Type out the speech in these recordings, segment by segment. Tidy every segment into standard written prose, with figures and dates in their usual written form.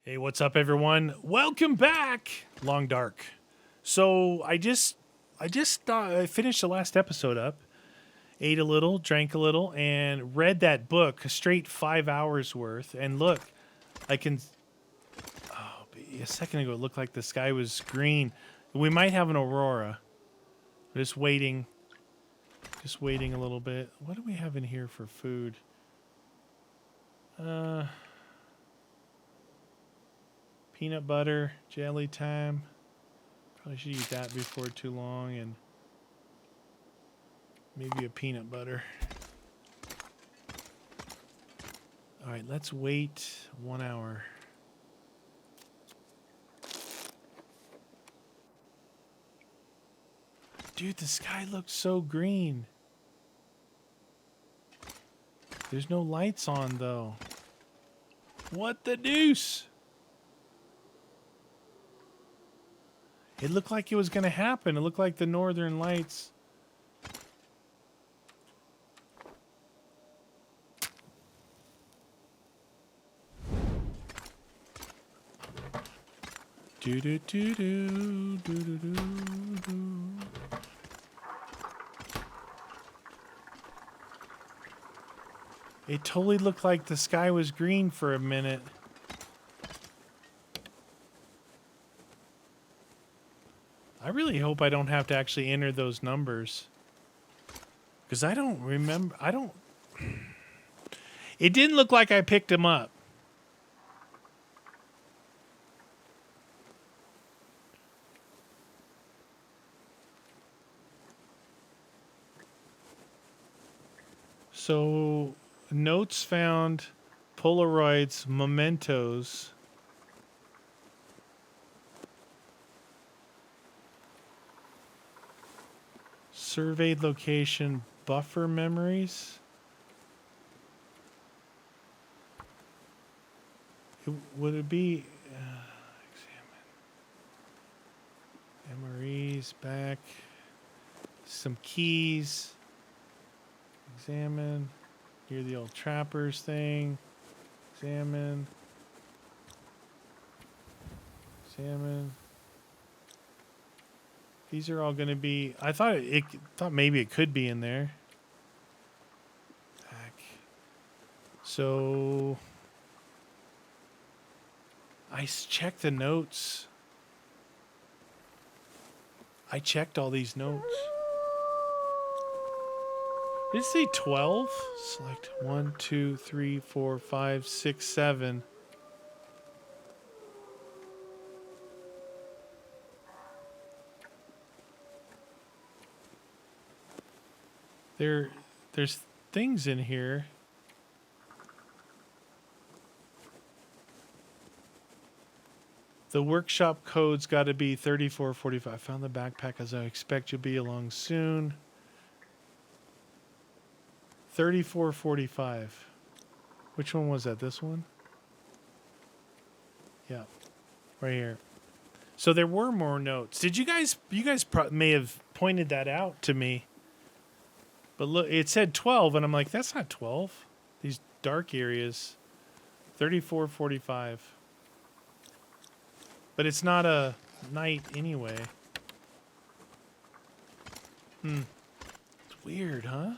Hey, what's up, everyone? Welcome back, Long Dark. So I finished the last episode up, ate a little, drank a little, and read that book, a straight 5 hours worth. And look, I can. Oh, a second ago it looked like the sky was green. We might have an aurora. Just waiting a little bit. What do we have in here for food? Peanut butter, jelly time. Probably should eat that before too long, and maybe a peanut butter. All right, let's wait 1 hour. Dude, the sky looks so green. There's no lights on, though. What the deuce? It looked like it was going to happen. It looked like the northern lights. Do do do do do do do do. It totally looked like the sky was green for a minute. I really hope I don't have to actually enter those numbers. Because I don't remember. It didn't look like I picked them up. So, notes found, Polaroids, mementos. Surveyed location, buffer memories. Would it be examine MREs back, some keys, examine, here the old trappers thing, examine. These are all going to be. I thought maybe it could be in there. Back. So I checked the notes. I checked all these notes. Did it say 12? Select 1, 2, 3, 4, 5, 6, 7. There's things in here. The workshop code's got to be 3445. I found the backpack as I expect you'll be along soon. 3445. Which one was that? This one? Yeah. Right here. So there were more notes. Did you guys may have pointed that out to me. But look, it said 12, and I'm like, that's not 12. These dark areas. 3445. But it's not a night anyway. It's weird, huh?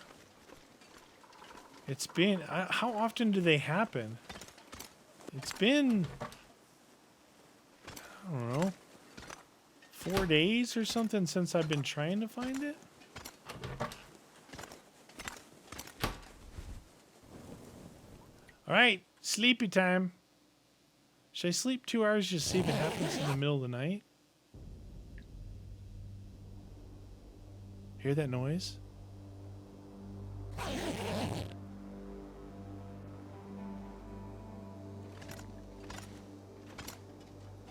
It's been... how often do they happen? It's been... I don't know. 4 days or something since I've been trying to find it? All right, sleepy time. Should I sleep 2 hours just to see if it happens in the middle of the night? Hear that noise?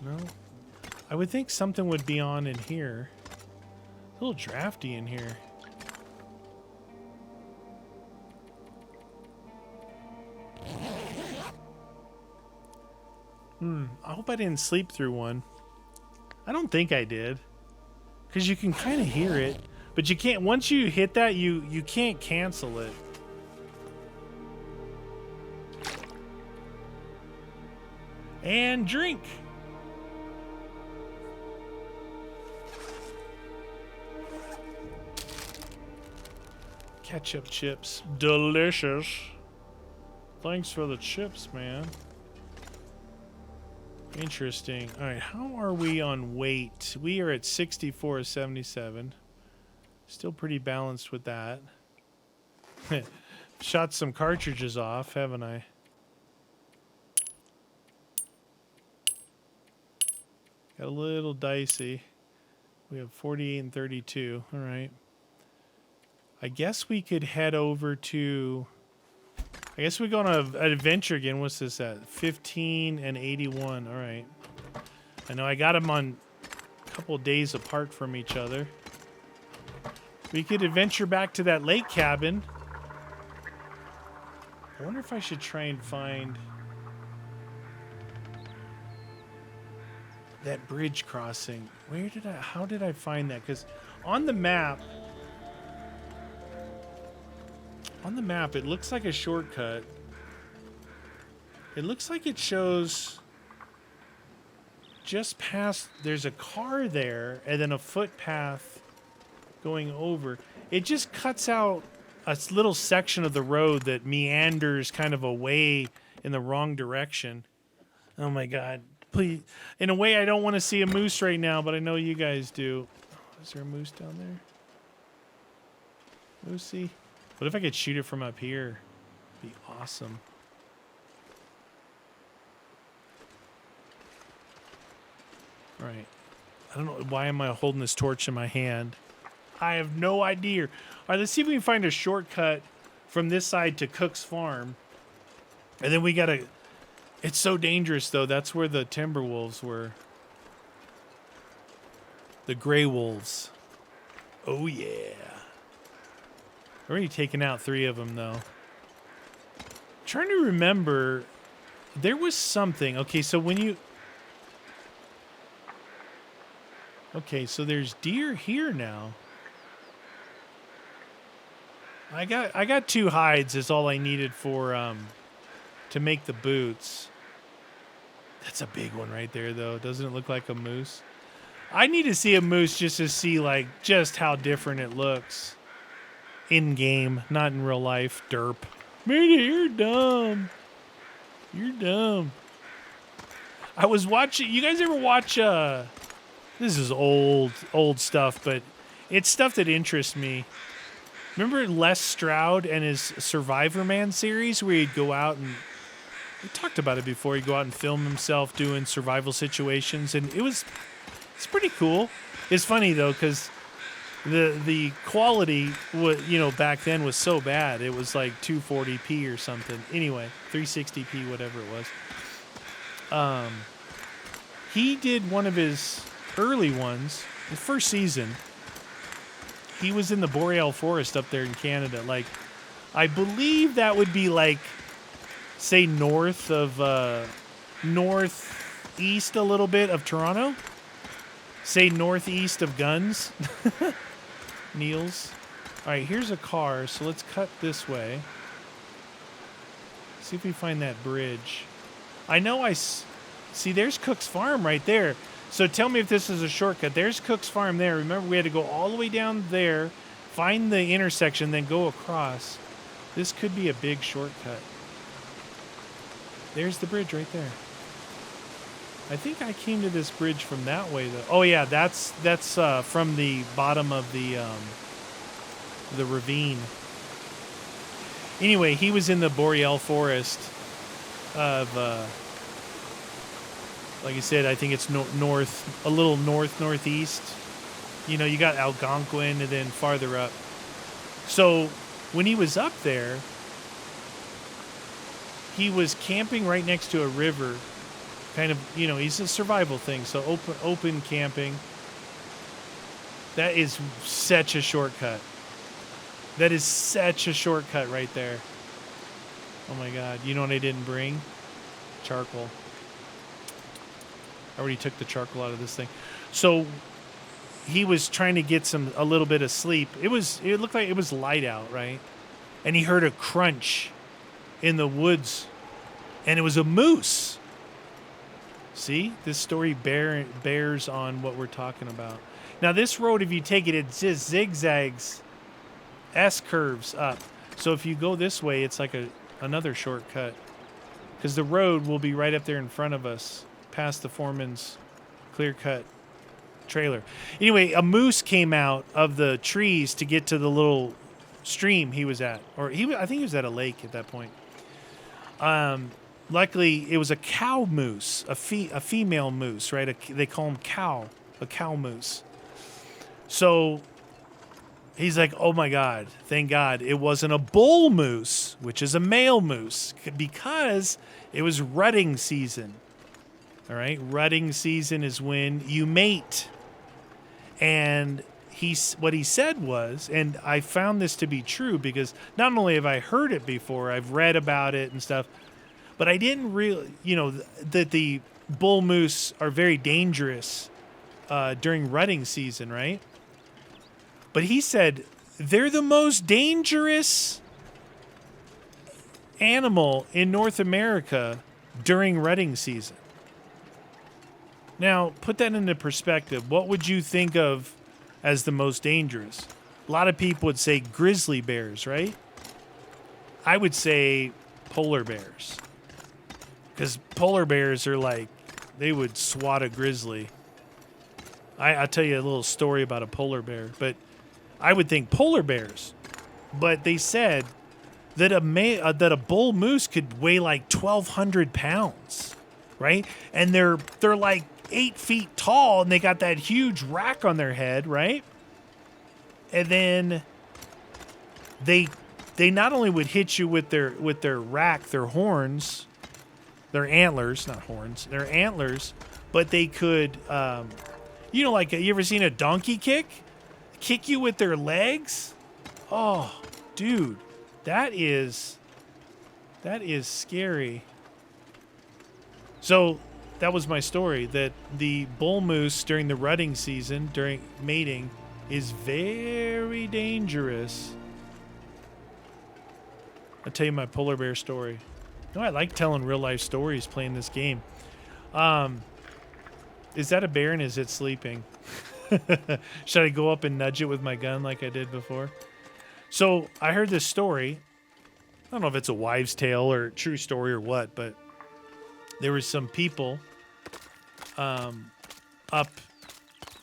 No. I would think something would be on in here. It's a little drafty in here. I hope I didn't sleep through one. I don't think I did. Because you can kind of hear it. But you can't, once you hit that, you can't cancel it. and drink. Ketchup chips. Delicious. Thanks for the chips, man. Interesting. All right, how are we on weight? We are at 64.77. Still pretty balanced with that. Shot some cartridges off, haven't I? Got a little dicey. We have 48 and 32. All right. I guess we could head over to... I guess we go on an adventure again. What's this at? 15 and 81. All right. I know I got them on a couple days apart from each other. We could adventure back to that lake cabin. I wonder if I should try and find that bridge crossing. How did I find that? Because on the map, it looks like a shortcut. It looks like it shows just past, there's a car there and then a footpath going over. It just cuts out a little section of the road that meanders kind of away in the wrong direction. Oh my God. Please. In a way, I don't want to see a moose right now, but I know you guys do. Oh, is there a moose down there? Moosey? What if I could shoot it from up here? It'd be awesome. All right. I don't know. Why am I holding this torch in my hand? I have no idea. All right, let's see if we can find a shortcut from this side to Cook's Farm. And then we got to... It's so dangerous, though. That's where the timber wolves were. The gray wolves. Oh, yeah. Already taken out 3 of them, though. Trying to remember, there was something. Okay, so when you... Okay, so there's deer here now. I got 2 hides is all I needed for to make the boots. That's a big one right there, though. Doesn't it look like a moose? I need to see a moose just to see like just how different it looks. In game, not in real life. Derp. Mita, you're dumb. You're dumb. I was watching. You guys ever watch? This is old stuff, but it's stuff that interests me. Remember Les Stroud and his Survivor Man series, where he'd go out and we talked about it before. He'd go out and film himself doing survival situations, and it's pretty cool. It's funny though, because the quality back then was so bad. It was like 240p or something. Anyway, 360p, whatever it was. He did one of his early ones, the first season. He was in the Boreal Forest up there in Canada. Like, I believe that would be like, say, northeast a little bit of Toronto. Say northeast of Guns. Niels. All right, here's a car, so let's cut this way. See if we find that bridge. I know see, there's Cook's Farm right there. So tell me if this is a shortcut. There's Cook's Farm there. Remember, we had to go all the way down there, find the intersection, then go across. This could be a big shortcut. There's the bridge right there. I think I came to this bridge from that way, though. Oh yeah, that's from the bottom of the ravine. Anyway, he was in the Boreal Forest of, like I said, I think it's north, a little northeast. You know, you got Algonquin and then farther up. So when he was up there, he was camping right next to a river. Kind of, he's a survival thing, so open camping. That is such a shortcut. That is such a shortcut right there. Oh my God. You know what I didn't bring? Charcoal. I already took the charcoal out of this thing. So he was trying to get a little bit of sleep. It looked like it was light out, right? And he heard a crunch in the woods. And it was a moose. See, this story bears on what we're talking about. Now, this road, if you take it, it just zigzags, S curves up. So if you go this way, it's like another shortcut because the road will be right up there in front of us, past the foreman's clear-cut trailer. Anyway, a moose came out of the trees to get to the little stream he was at, I think he was at a lake at that point. Luckily, it was a cow moose, a female moose, right? They call them a cow moose. So he's like, oh my God, thank God it wasn't a bull moose, which is a male moose, because it was rutting season. All right, rutting season is when you mate. And what he said was, and I found this to be true because not only have I heard it before, I've read about it and stuff, but I didn't really, that the bull moose are very dangerous during rutting season, right? But he said they're the most dangerous animal in North America during rutting season. Now, put that into perspective. What would you think of as the most dangerous? A lot of people would say grizzly bears, right? I would say polar bears. Because polar bears are like, they would swat a grizzly. I'll tell you a little story about a polar bear, but I would think polar bears. But they said that a bull moose could weigh like 1,200 pounds, right? And they're like 8 feet tall, and they got that huge rack on their head, right? And then they not only would hit you with their rack, their horns, their antlers, not horns, their antlers, but they could, like, you ever seen a donkey kick you with their legs? Oh, dude, that is scary. So that was my story, that the bull moose during the rutting season, during mating, is very dangerous. I'll tell you my polar bear story. I like telling real life stories playing this game. Is that a bear and is it sleeping? Should I go up and nudge it with my gun like I did before? So I heard this story. I don't know if it's a wives' tale or a true story or what, but there was some people up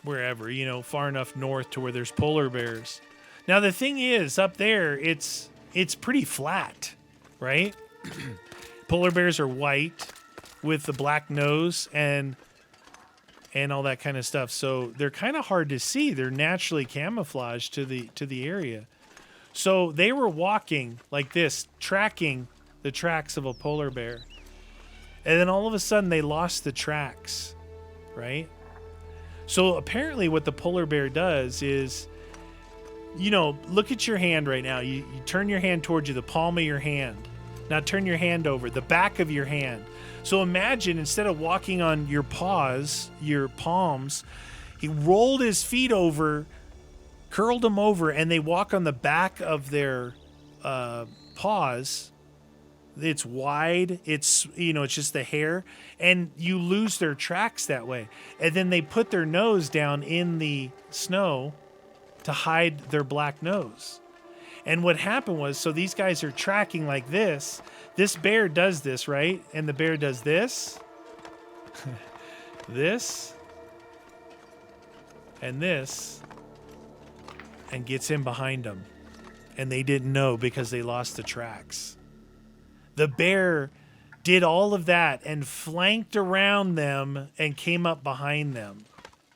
wherever, far enough north to where there's polar bears. Now the thing is, up there, it's pretty flat, right? Polar bears are white with the black nose and all that kind of stuff. So they're kind of hard to see. They're naturally camouflaged to the area. So they were walking like this, tracking the tracks of a polar bear. And then all of a sudden they lost the tracks, right? So apparently what the polar bear does is, look at your hand right now. You turn your hand towards you, the palm of your hand. Now turn your hand over, the back of your hand. So imagine instead of walking on your paws, your palms, he rolled his feet over, curled them over, and they walk on the back of their paws. It's wide. It's just the hair, and you lose their tracks that way. And then they put their nose down in the snow to hide their black nose. And what happened was, so these guys are tracking like this. This bear does this, right? And the bear does this, this, and this, and gets in behind them. And they didn't know because they lost the tracks. The bear did all of that and flanked around them and came up behind them.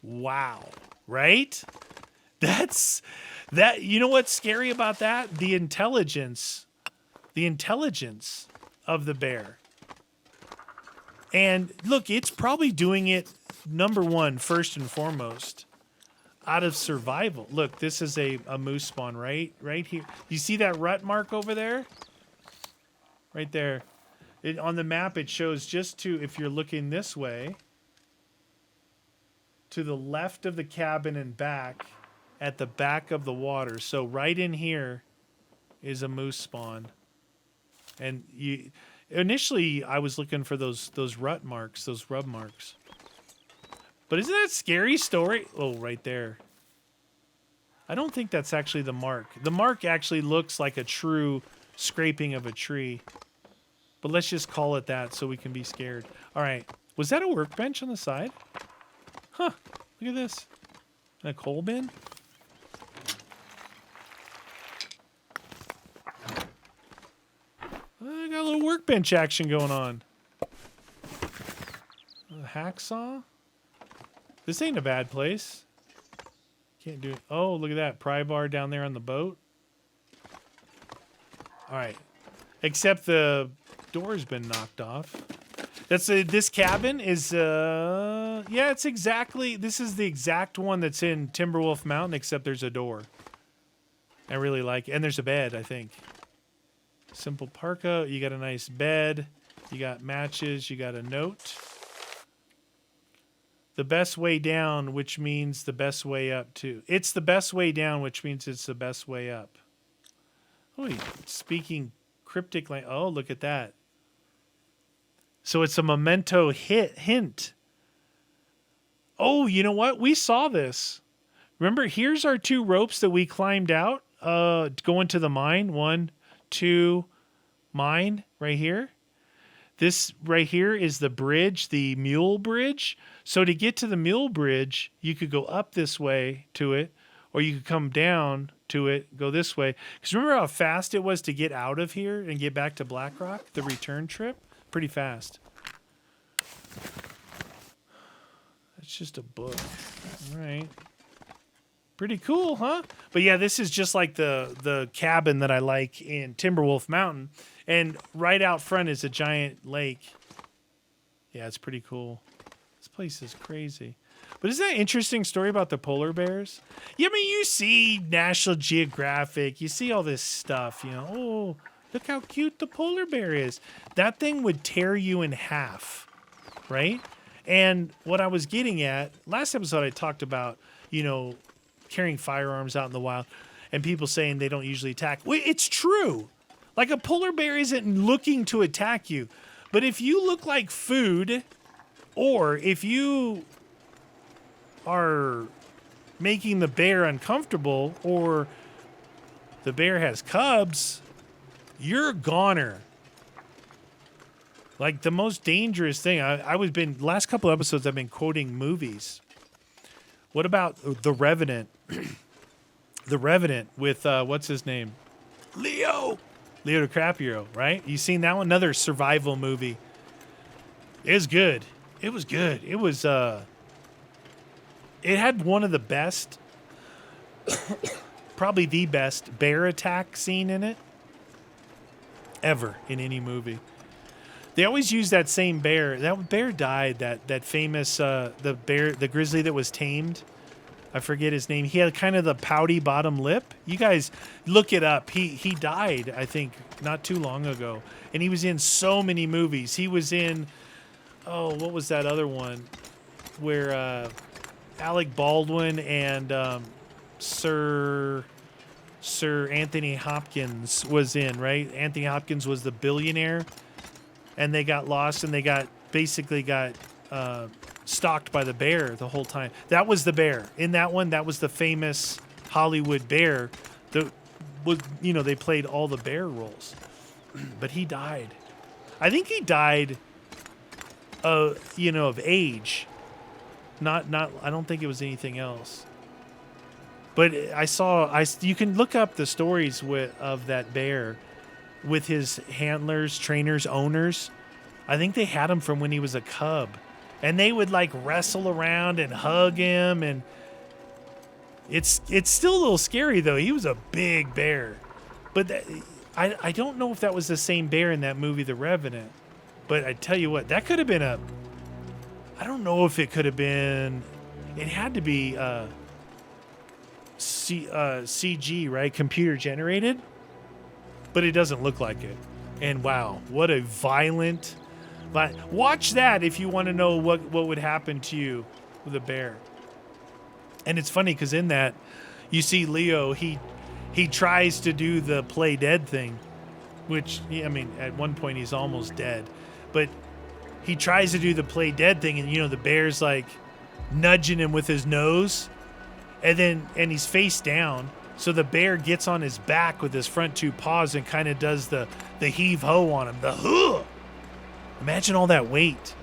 Wow. Right? You know what's scary about that? The intelligence of the bear. And look, it's probably doing it, number one, first and foremost, out of survival. Look, this is a moose spawn right here. You see that rut mark over there? Right there. On the map, it shows if you're looking this way, to the left of the cabin and back, at the back of the water. So right in here is a moose spawn. And Initially, I was looking for those rut marks, those rub marks. But isn't that scary story? Oh, right there. I don't think that's actually the mark. The mark actually looks like a true scraping of a tree. But let's just call it that so we can be scared. All right. Was that a workbench on the side? Huh. Look at this. And a coal bin? I got a little workbench action going on. A hacksaw? This ain't a bad place. Can't do it. Oh, look at that. Pry bar down there on the boat. All right. Except the door's been knocked off. This cabin is, yeah, it's exactly, this is the exact one that's in Timberwolf Mountain, except there's a door. I really like it. And there's a bed, I think. Simple parka. You got a nice bed. You got matches. You got a note. The best way down, which means the best way up, too. It's the best way down, which means it's the best way up. Oh, speaking cryptic like, oh, look at that. So it's a memento hint. Oh, you know what? We saw this. Remember, here's our 2 ropes that we climbed out going to the mine. 1, 2, mine right here. This right here is the bridge, the mule bridge. So to get to the mule bridge, you could go up this way to it, or you could come down to it, go this way. Because remember how fast it was to get out of here and get back to Blackrock, the return trip? Pretty fast. That's just a book. All right. Pretty cool, huh? But yeah, this is just like the cabin that I like in Timberwolf Mountain. And right out front is a giant lake. Yeah, it's pretty cool. This place is crazy. But isn't that an interesting story about the polar bears? Yeah, I mean, you see National Geographic. You see all this stuff, you know. Oh, look how cute the polar bear is. That thing would tear you in half, right? And what I was getting at, last episode I talked about, you know, carrying firearms out in the wild and people saying they don't usually attack. Well, it's true. Like a polar bear isn't looking to attack you. But if you look like food, or if you are making the bear uncomfortable, or the bear has cubs, you're a goner. Like the most dangerous thing. Last couple episodes I've been quoting movies. What about The Revenant? The Revenant with, what's his name? Leo DiCaprio, right? You seen that one? Another survival movie. It was good. It was good. It was, it had one of the best, probably the best bear attack scene in it ever in any movie. They always use that same bear. That bear died, that famous, the grizzly that was tamed. I forget his name. He had kind of the pouty bottom lip. You guys look it up. He died, I think, not too long ago. And he was in so many movies. He was in, oh, what was that other one? Where Alec Baldwin and Sir Anthony Hopkins was in, right? Anthony Hopkins was the billionaire. And they got lost and they basically got stalked by the bear the whole time. That was the bear. In that one, that was the famous Hollywood bear. That was, you know, they played all the bear roles. But he died. I think he died, you know, of age. Not. I don't think it was anything else. But you can look up the stories of that bear with his handlers, trainers, owners. I think they had him from when he was a cub. And they would like wrestle around and hug him, and it's still a little scary though. He was a big bear. But I don't know if that was the same bear in that movie The Revenant. But I tell you what, that could have been I don't know if it could have been, it had to be CG, right? Computer generated. But it doesn't look like it. And wow, what a violent. Watch that if you want to know what would happen to you with a bear. And it's funny because in that, you see Leo, he tries to do the play dead thing which, I mean, at one point he's almost dead. But he tries to do the play dead thing, and, you know, the bear's like nudging him with his nose, and he's face down. So the bear gets on his back with his front two paws and kind of does the heave-ho on him. The huh! Imagine all that weight.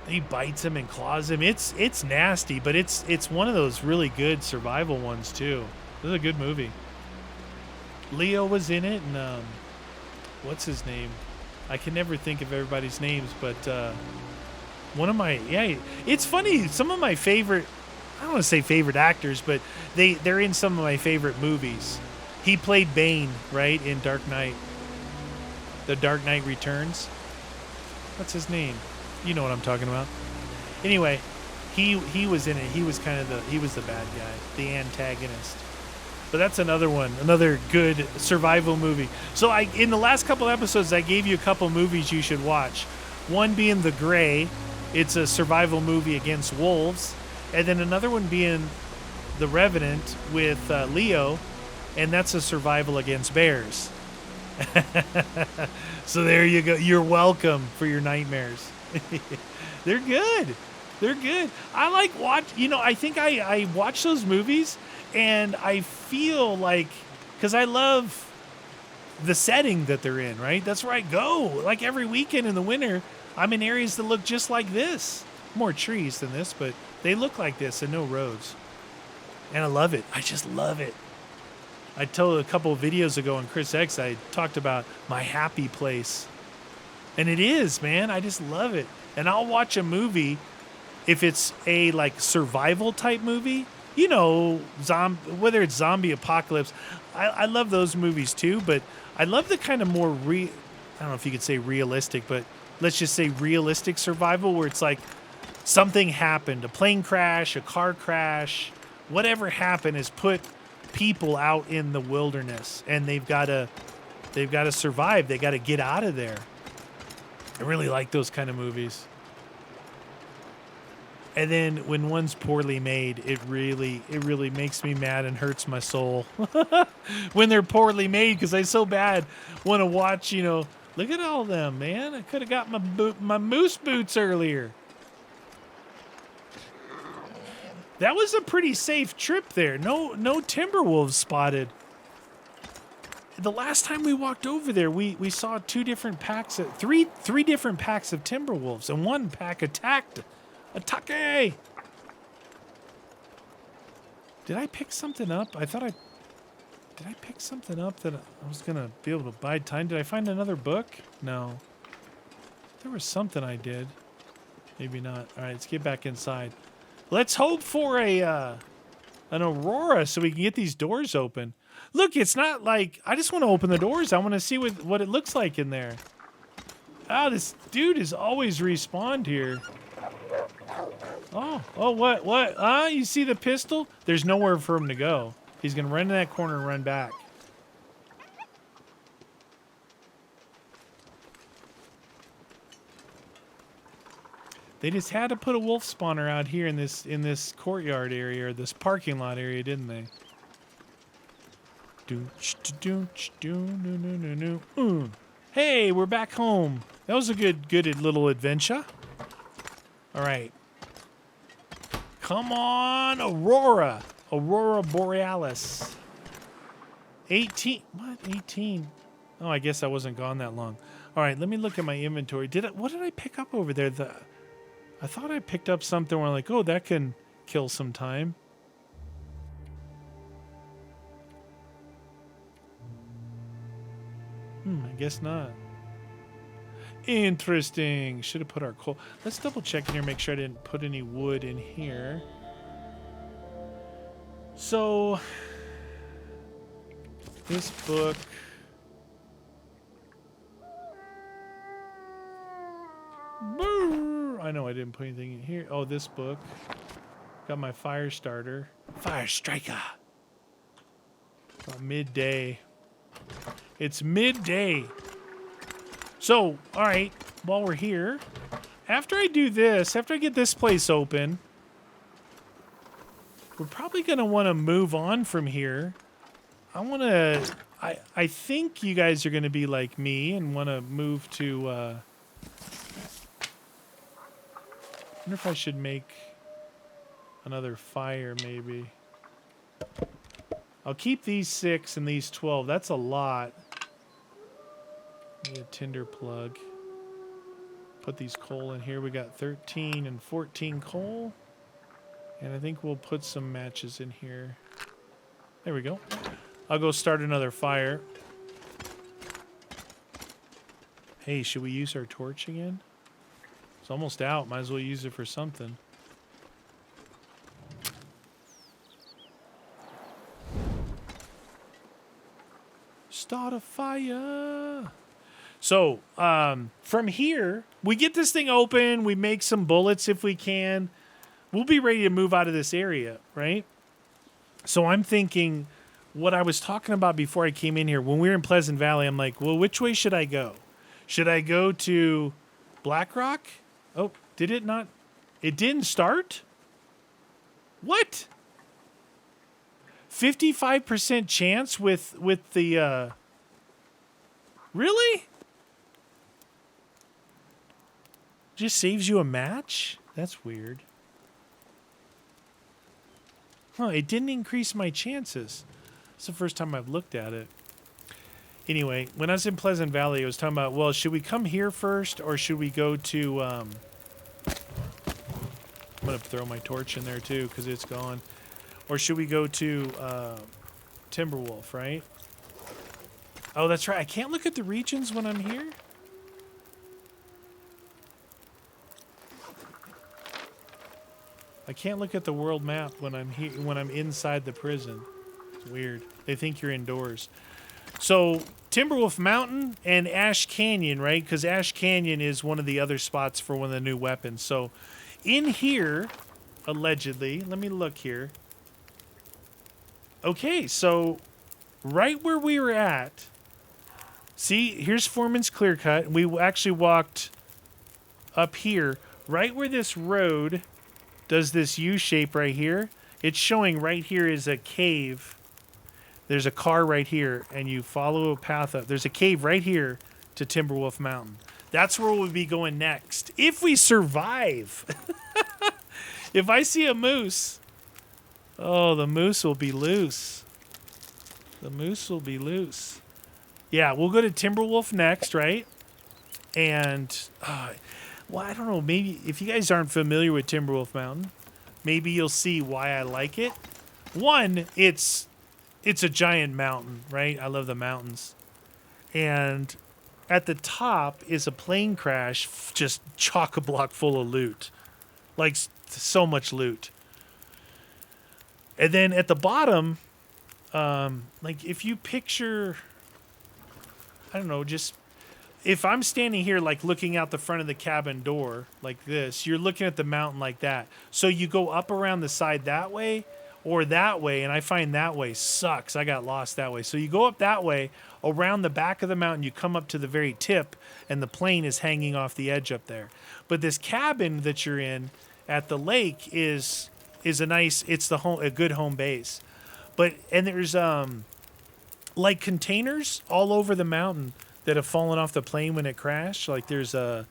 He bites him and claws him. It's nasty, but it's one of those really good survival ones too. This is a good movie. Leo was in it, and what's his name? I can never think of everybody's names, but one of my it's funny. Some of my favorite, I don't want to say favorite actors, but they're in some of my favorite movies. He played Bane, right, in Dark Knight. The Dark Knight Returns. What's his name? You know what I'm talking about. Anyway, he was in it. He was the bad guy, the antagonist. But that's another one, another good survival movie. So in the last couple episodes, I gave you a couple movies you should watch. One being The Gray. It's a survival movie against wolves. And then another one being The Revenant with Leo. And that's a survival against bears. So there you go. You're welcome for your nightmares. They're good. They're good. I like I think I watch those movies and I feel like, because I love the setting that they're in, right? That's where I go. Like every weekend in the winter, I'm in areas that look just like this. More trees than this, but they look like this and no roads. And I love it. I just love it. I told a couple of videos ago on Chris X, I talked about my happy place. And it is, man. I just love it. And I'll watch a movie if it's a like survival type movie, you know, whether it's zombie apocalypse. I love those movies too, but I love the kind of more I don't know if you could say realistic, but let's just say realistic survival where it's like something happened, a plane crash, a car crash, whatever happened has put people out in the wilderness and they've got to survive. They got to get out of there. I really like those kind of movies. And then when one's poorly made, it really makes me mad and hurts my soul when they're poorly made, because I so bad want to watch, you know, look at all them, man. I could have got my moose boots earlier. That was a pretty safe trip there. No timber wolves spotted. The last time we walked over there, we saw three different packs of timber wolves, and one pack attacked. Atake! Did I pick something up? Did I pick something up that I was going to be able to buy time? Did I find another book? No. There was something I did. Maybe not. All right, let's get back inside. Let's hope for an aurora so we can get these doors open. Look, it's not like I just want to open the doors. I want to see what it looks like in there. Ah, this dude is always respawned here. Oh, what? You see the pistol? There's nowhere for him to go. He's going to run in that corner and run back. They just had to put a wolf spawner out here in this courtyard area, or this parking lot area, didn't they? Hey, we're back home. That was a good little adventure. All right. Come on, Aurora Borealis. 18. What? 18. Oh, I guess I wasn't gone that long. All right, let me look at my inventory. What did I pick up over there? I thought I picked up something where I'm like, oh, that can kill some time. I guess not. Interesting. Should have put our coal. Let's double check in here, make sure I didn't put any wood in here. So, this book. I know I didn't put anything in here. Oh, this book. Got my fire starter. Fire striker. About midday. It's midday. So, all right, while we're here, after I do this, after I get this place open, we're probably going to want to move on from here. I want I think you guys are going to be like me and want to move to... I wonder if I should make another fire, maybe. I'll keep these 6 and these 12. That's a lot. Need a tinder plug. Put these coal in here. We got 13 and 14 coal. And I think we'll put some matches in here. There we go. I'll go start another fire. Hey, should we use our torch again? It's almost out. Might as well use it for something. Start a fire. So, from here, we get this thing open. We make some bullets if we can. We'll be ready to move out of this area, right? So I'm thinking what I was talking about before I came in here. When we were in Pleasant Valley, I'm like, well, which way should I go? Should I go to Blackrock? Oh, did it not? It didn't start? What? 55% chance with the... Really? Just saves you a match? That's weird. Huh, it didn't increase my chances. It's the first time I've looked at it. Anyway, when I was in Pleasant Valley, I was talking about, well, should we come here first or should we go to... I'm going to throw my torch in there too because it's gone. Or should we go to Timberwolf, right? Oh, that's right. I can't look at the regions when I'm here. I can't look at the world map when I'm here when I'm inside the prison. It's weird. They think you're indoors. So Timberwolf Mountain and Ash Canyon, right? Because Ash Canyon is one of the other spots for one of the new weapons. So in here, allegedly, let me look here. Okay, so right where we were at, see, here's Foreman's Clear Cut. We actually walked up here, right where this road does this U shape right here. It's showing right here is a cave. There's a car right here, and you follow a path up. There's a cave right here to Timberwolf Mountain. That's where we'll be going next, if we survive. If I see a moose, oh, the moose will be loose. The moose will be loose. Yeah, we'll go to Timberwolf next, right? And, well, I don't know. Maybe if you guys aren't familiar with Timberwolf Mountain, maybe you'll see why I like it. One, it's a giant mountain, right? I love the mountains. And at the top is a plane crash, just chock-a-block full of loot. Like, so much loot. And then at the bottom, like if you picture, I don't know, just if I'm standing here like looking out the front of the cabin door like this, you're looking at the mountain like that. So you go up around the side that way or that way, and I find that way sucks. I got lost that way. So you go up that way, around the back of the mountain, you come up to the very tip, and the plane is hanging off the edge up there. But this cabin that you're in at the lake is a nice, it's the home, a good home base. But, and there's like containers all over the mountain that have fallen off the plane when it crashed. Like there's a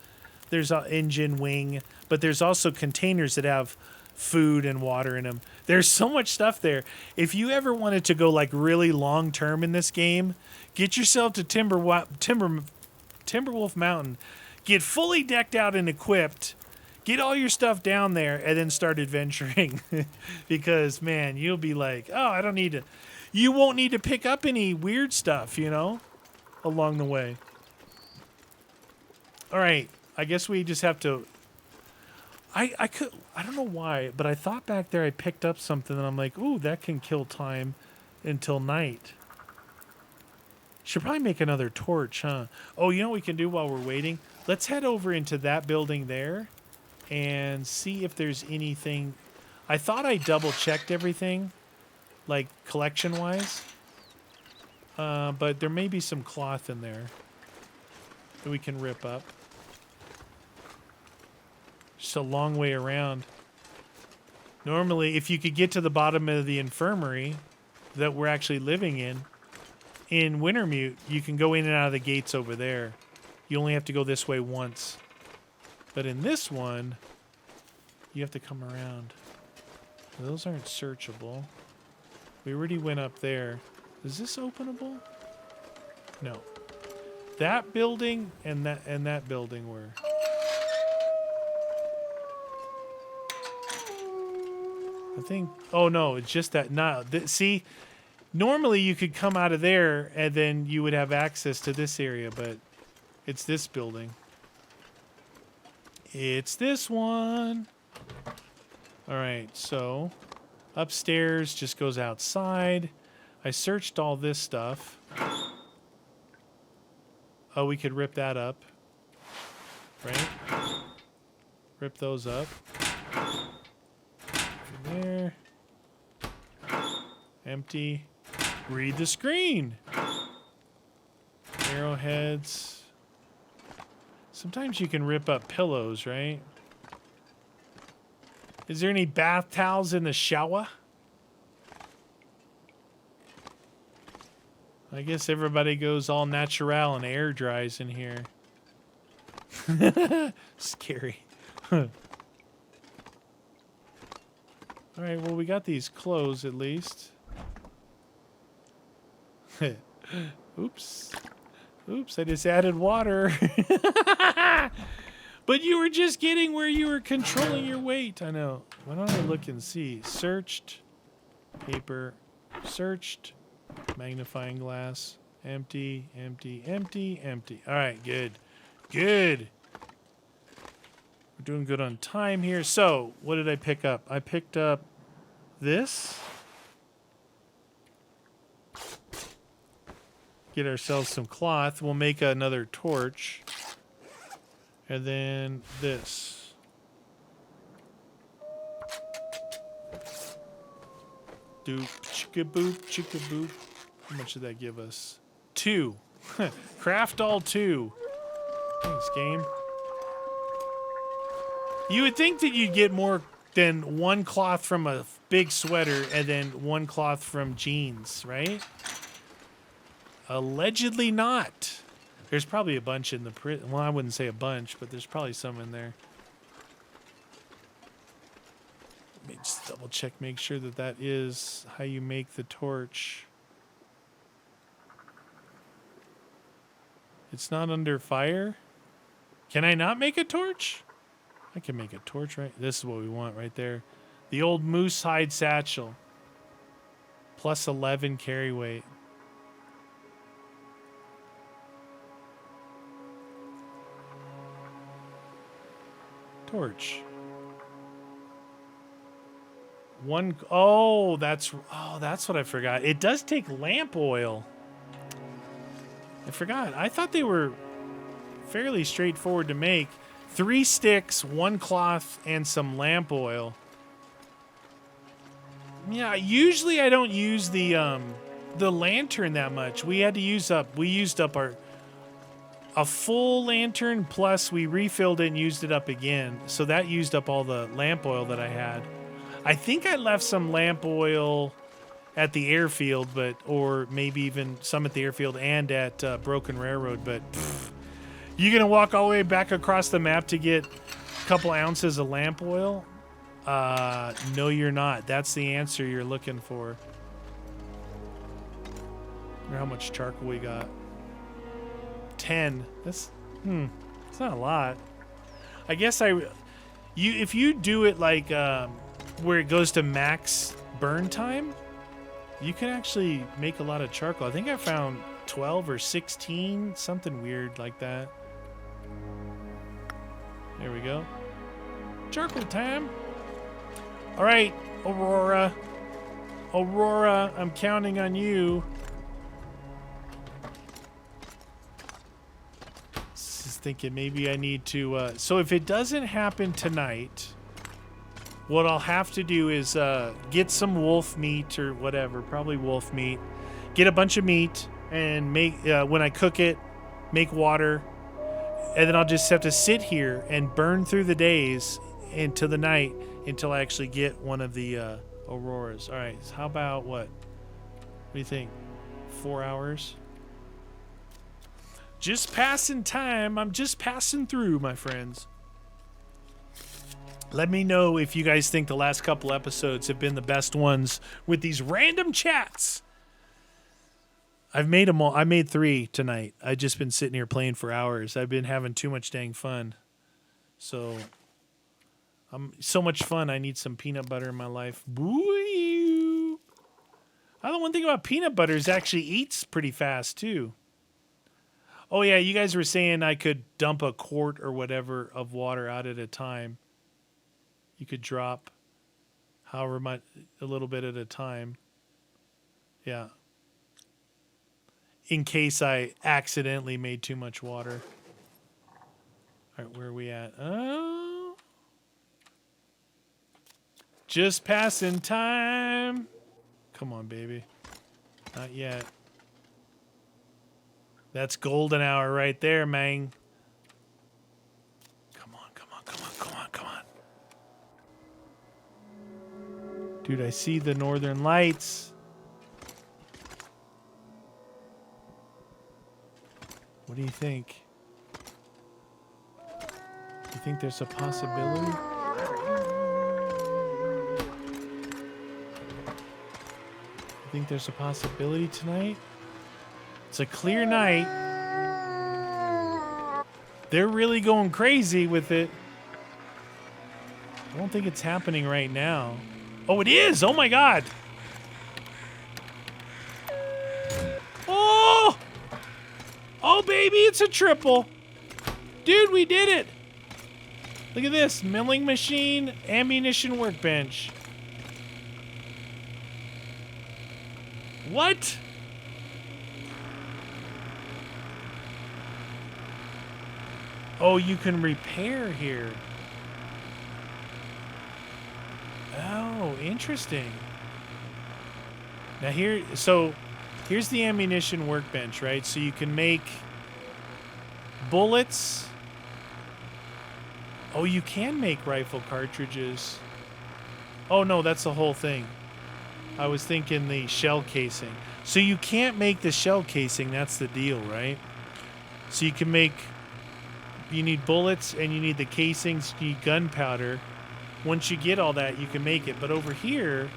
engine wing, but there's also containers that have food and water in them. There's so much stuff there. If you ever wanted to go like really long term in this game, get yourself to Timberwolf Mountain, get fully decked out and equipped, get all your stuff down there, and then start adventuring. Because man, you'll be like, oh, I don't need to. You won't need to pick up any weird stuff, you know, along the way. All right, I guess we just have to. I don't know why, but I thought back there I picked up something and I'm like, ooh, that can kill time until night. Should probably make another torch, huh? Oh, you know what we can do while we're waiting? Let's head over into that building there and see if there's anything. I thought I double checked everything, like collection-wise, but there may be some cloth in there that we can rip up. Just a long way around. Normally, if you could get to the bottom of the infirmary that we're actually living in, in Wintermute, you can go in and out of the gates over there. You only have to go this way once. But in this one, you have to come around. Those aren't searchable. We already went up there. Is this openable? No. That building and that building were. I think. Oh no, it's just that. No, see, normally you could come out of there and then you would have access to this area, but it's this building. It's this one. All right, so upstairs just goes outside. I searched all this stuff. Oh, we could rip that up. Right? Rip those up. In there. Empty. Read the screen. Arrowheads. Sometimes you can rip up pillows, right? Is there any bath towels in the shower? I guess everybody goes all natural and air dries in here. Scary. All right, well, we got these clothes at least. Oops. Oops, I just added water. But you were just getting where you were controlling your weight. I know. Why don't I look and see? Searched. Paper. Searched. Magnifying glass. Empty, empty, empty, empty. All right, good. Good. We're doing good on time here. So, what did I pick up? I picked up this. Get ourselves some cloth. We'll make another torch. And then this. Doop, chicka boop, chicka boop. How much did that give us? 2. Craft all 2. Thanks, game. You would think that you'd get more than 1 cloth from a big sweater and then 1 cloth from jeans, right? Allegedly not. There's probably a bunch in the prison. Well, I wouldn't say a bunch, but there's probably some in there. Let me just double check, make sure that that is how you make the torch. It's not under fire? Can I not make a torch? I can make a torch, right? This is what we want right there. The old moose hide satchel. Plus 11 carry weight. Torch. Oh, that's what I forgot. It does take lamp oil. I forgot. I thought they were fairly straightforward to make. 3 sticks, 1 cloth, and some lamp oil. Yeah, usually I don't use the lantern that much. We used up a full lantern, plus we refilled it and used it up again. So that used up all the lamp oil that I had. I think I left some lamp oil at the airfield, or maybe even some at the airfield and at Broken Railroad, but you gonna walk all the way back across the map to get a couple ounces of lamp oil? No, you're not. That's the answer you're looking for. Or how much charcoal we got? 10. That's it's not a lot. I guess if you do it like where it goes to max burn time, you can actually make a lot of charcoal. I think I found 12 or 16, something weird like that. There we go. Charcoal time. All right, Aurora. Aurora, I'm counting on you. Just thinking maybe I need to... so if it doesn't happen tonight, what I'll have to do is get some wolf meat or whatever, probably wolf meat. Get a bunch of meat and make when I cook it, make water. And then I'll just have to sit here and burn through the days into the night until I actually get one of the Auroras. All right, so how about what? What do you think? 4 hours. Just passing time. I'm just passing through, my friends. Let me know if you guys think the last couple episodes have been the best ones with these random chats. I've made them all. I made 3 tonight. I've just been sitting here playing for hours. I've been having too much dang fun. So, so much fun. I need some peanut butter in my life. Boo! The one thing about peanut butter is it actually eats pretty fast too. Oh yeah, you guys were saying I could dump a quart or whatever of water out at a time. You could drop however much, a little bit at a time. Yeah. In case I accidentally made too much water. All right, where are we at? Oh. Just passing time. Come on, baby. Not yet. That's golden hour right there, man. Come on, come on, come on, come on, come on. Dude, I see the northern lights. What do you think? You think there's a possibility? You think there's a possibility tonight? It's a clear night. They're really going crazy with it. I don't think it's happening right now. Oh, it is! Oh my god! Oh! Oh, baby, it's a triple. Dude, we did it. Look at this. Milling machine, ammunition workbench. What? Oh, you can repair here. Oh, interesting. Now here's the ammunition workbench, right? So you can make bullets. Oh, you can make rifle cartridges. Oh no, that's the whole thing. I was thinking the shell casing. So you can't make the shell casing, that's the deal, right? So you can make, you need bullets and you need the casings, you need gunpowder. Once you get all that, you can make it. But over here,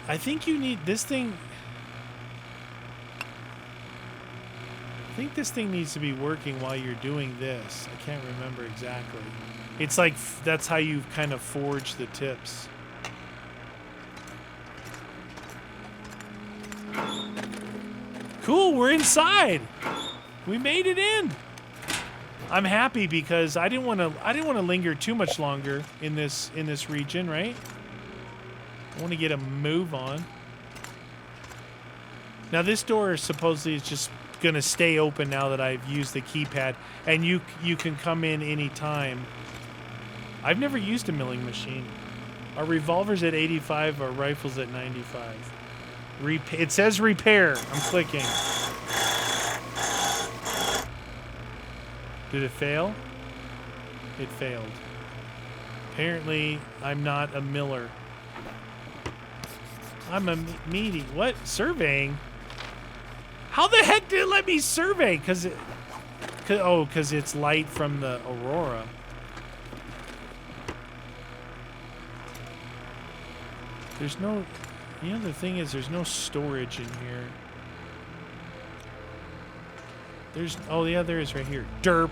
I think you need this thing. I think this thing needs to be working while you're doing this. I can't remember exactly. It's like that's how you kind of forge the tips. Cool, we're inside. We made it in. I'm happy because I didn't want to linger too much longer in this region, right? I want to get a move on. Now this door supposedly is just gonna stay open now that I've used the keypad, and you can come in any time. I've never used a milling machine. Our revolvers at 85, our rifles at 95. It says repair. I'm clicking. Did it fail? It failed. Apparently, I'm not a miller. I'm a meaty. What? Surveying? How the heck did it let me survey? Because it's light from the aurora. There's no... The other thing is there's no storage in here. There's... Oh, yeah, there is right here. Derp.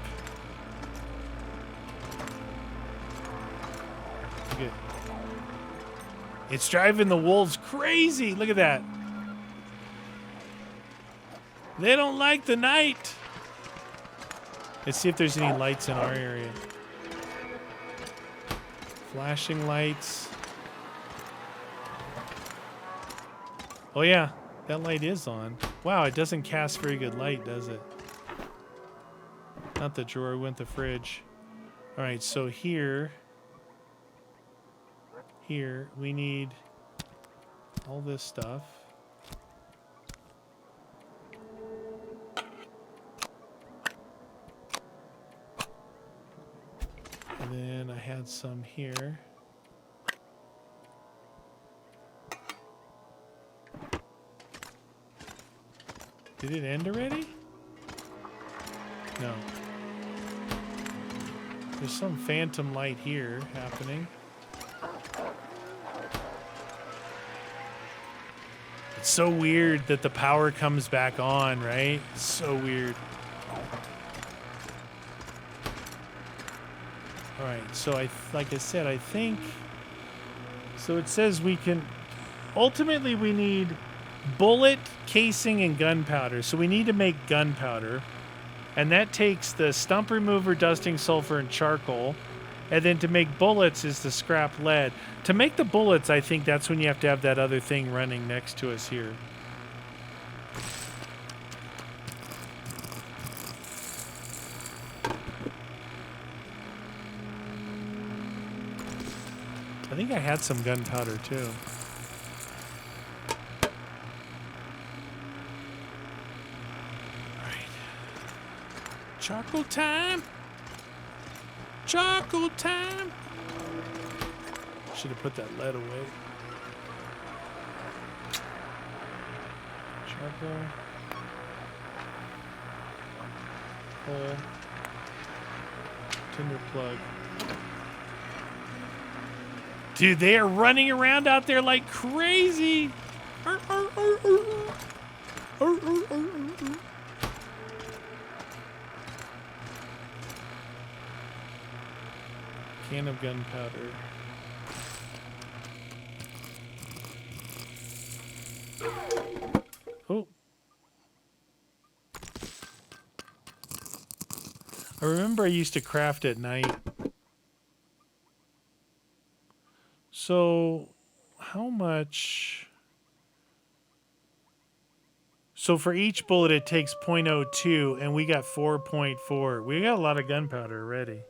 Look at... It's driving the wolves crazy. Look at that. They don't like the night. Let's see if there's any lights in our area. Flashing lights. Oh yeah, that light is on. Wow, it doesn't cast very good light, does it? Not the drawer, went the fridge. All right, so here we need all this stuff. And then I had some here. Did it end already? No. There's some phantom light here happening. It's so weird that the power comes back on, right? It's so weird. All right, so like I said, I think... So it says we can... Ultimately, we need bullet, casing, and gunpowder. So we need to make gunpowder. And that takes the stump remover, dusting, sulfur, and charcoal. And then to make bullets is the scrap lead. To make the bullets, I think that's when you have to have that other thing running next to us here. I think I had some gunpowder too. Alright. Charcoal time! Charcoal time! Should have put that lead away. Charcoal. Coal. Tinder plug. Dude, they are running around out there like crazy. Can of gunpowder. Oh. I remember I used to craft at night. So, how much? So for each bullet it takes 0.02 and we got 4.4. We got a lot of gunpowder already.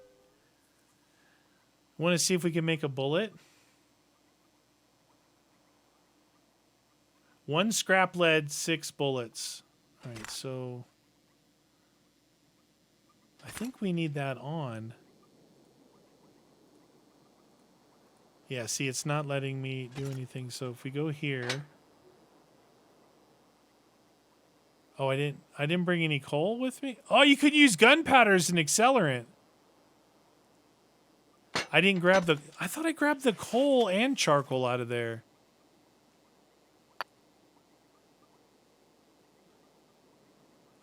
Want to see if we can make a bullet? 1 scrap lead, 6 bullets. All right, so I think we need that on. Yeah, see, it's not letting me do anything. So if we go here. Oh, I didn't bring any coal with me? Oh, you could use gunpowder as an accelerant. I didn't grab the... I thought I grabbed the coal and charcoal out of there.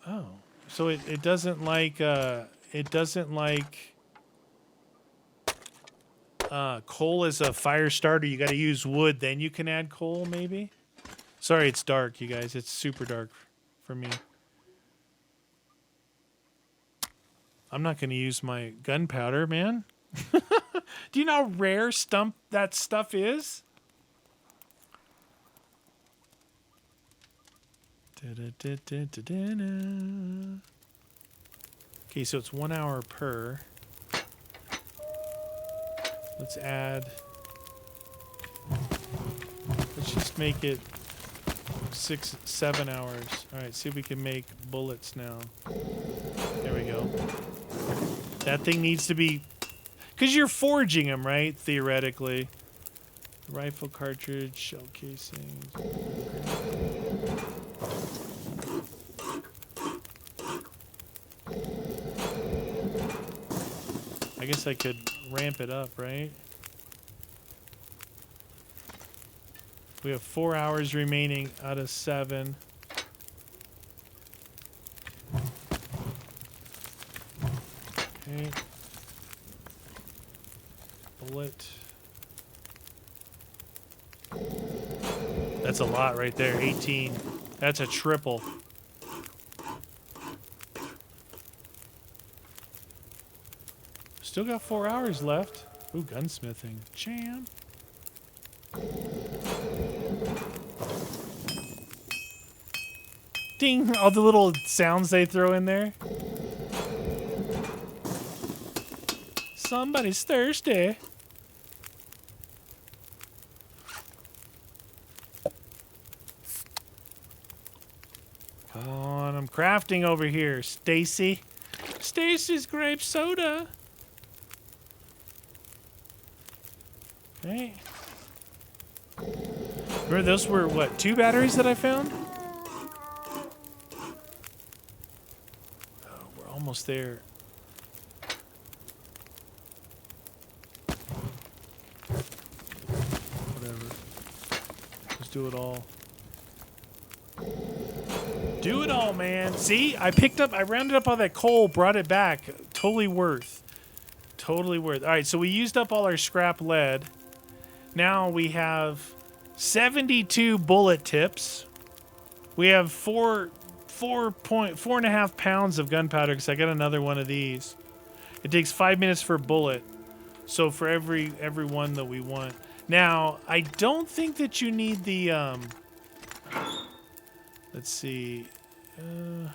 Oh. So it doesn't like... it doesn't like... coal is a fire starter. You got to use wood. Then you can add coal, maybe? Sorry, it's dark, you guys. It's super dark for me. I'm not going to use my gunpowder, man. Do you know how rare that stuff is? Okay, so it's 1 hour per. Let's add. Let's just make it 7 hours. All right, see if we can make bullets now. There we go. That thing needs to be, because you're forging them, right? Theoretically. Rifle cartridge, shell casing. I guess I could ramp it up, right? We have 4 hours remaining out of 7. Okay. Bullet. That's a lot right there. 18. That's a triple. Still got 4 hours left. Ooh, gunsmithing. Jam. Ding! All the little sounds they throw in there. Somebody's thirsty. Come on, I'm crafting over here, Stacy. Stacy's grape soda. Okay. Remember those were, what, 2 batteries that I found? almost there. Whatever. Let's do it all. Do it all, man. See, I rounded up all that coal, brought it back. Totally worth. Totally worth. All right, so we used up all our scrap lead. Now we have 72 bullet tips. We have 4.5 pounds of gunpowder because I got another one of these. It takes 5 minutes for a bullet. So for every one that we want. Now, I don't think that you need the let's see. I'm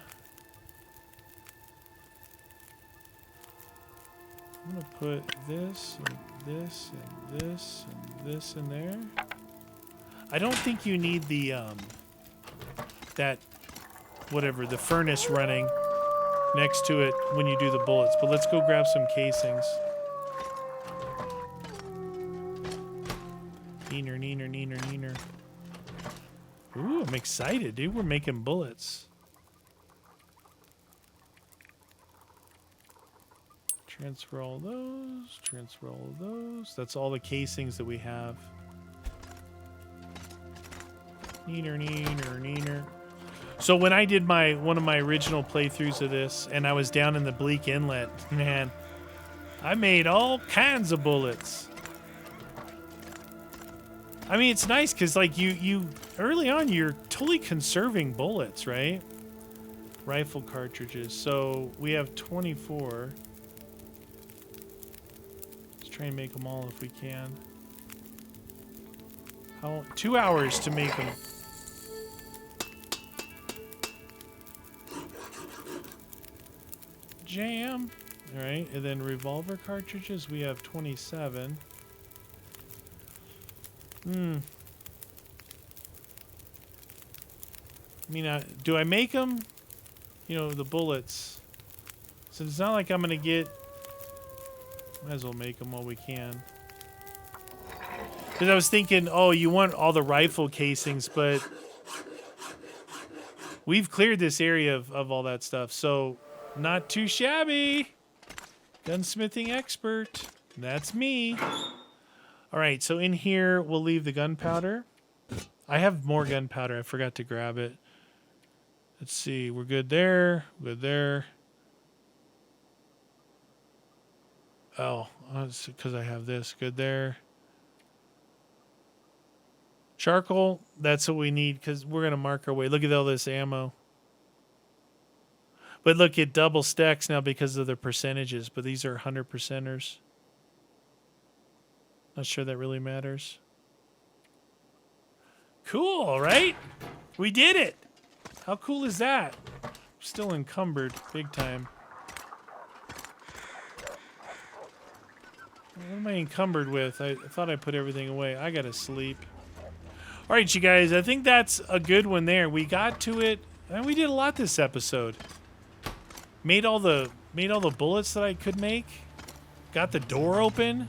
going to put this and this and this and this in there. I don't think you need the that whatever, the furnace running next to it when you do the bullets. But let's go grab some casings. Neener, neener, neener, neener. Ooh, I'm excited, dude. We're making bullets. Transfer all those. Transfer all of those. That's all the casings that we have. Neener, neener, neener. So when I did one of my original playthroughs of this, and I was down in the Bleak Inlet, man, I made all kinds of bullets. I mean, it's nice because, like, you early on, you're totally conserving bullets, right? Rifle cartridges. So we have 24. Let's try and make them all if we can. 2 hours to make them. Jam. All right, and then revolver cartridges, we have 27. I mean, do I make them? You know, the bullets. So it's not like I'm going to get... Might as well make them while we can. Because I was thinking, oh, you want all the rifle casings, but... We've cleared this area of all that stuff, so... Not too shabby. Gunsmithing expert. That's me. All right, so in here, we'll leave the gunpowder. I have more gunpowder. I forgot to grab it. Let's see. We're good there. Good there. Oh, it's because I have this. Good there. Charcoal. That's what we need because we're going to mark our way. Look at all this ammo. But look, it double stacks now because of the percentages. But these are 100%ers. Not sure that really matters. Cool, right? We did it. How cool is that? Still encumbered, big time. What am I encumbered with? I thought I put everything away. I gotta sleep. All right, you guys. I think that's a good one there. We got to it, and we did a lot this episode. Made all the bullets that I could make. Got the door open.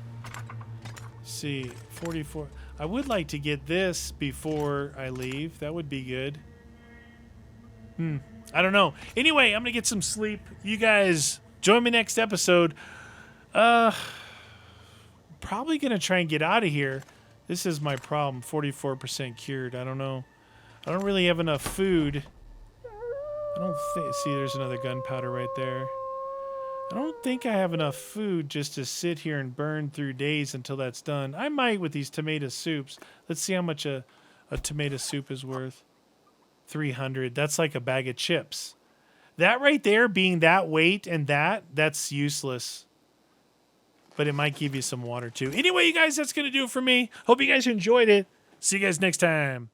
Let's see, 44. I would like to get this before I leave. That would be good. I don't know. Anyway, I'm gonna get some sleep. You guys join me next episode. Probably gonna try and get out of here. This is my problem. 44% cured. I don't know. I don't really have enough food. I don't think. See, there's another gunpowder right there. I don't think I have enough food just to sit here and burn through days until that's done. I might with these tomato soups. Let's see how much a tomato soup is worth. 300. That's like a bag of chips. That right there being that weight and that's useless. But it might give you some water too. Anyway, you guys, that's going to do it for me. Hope you guys enjoyed it. See you guys next time.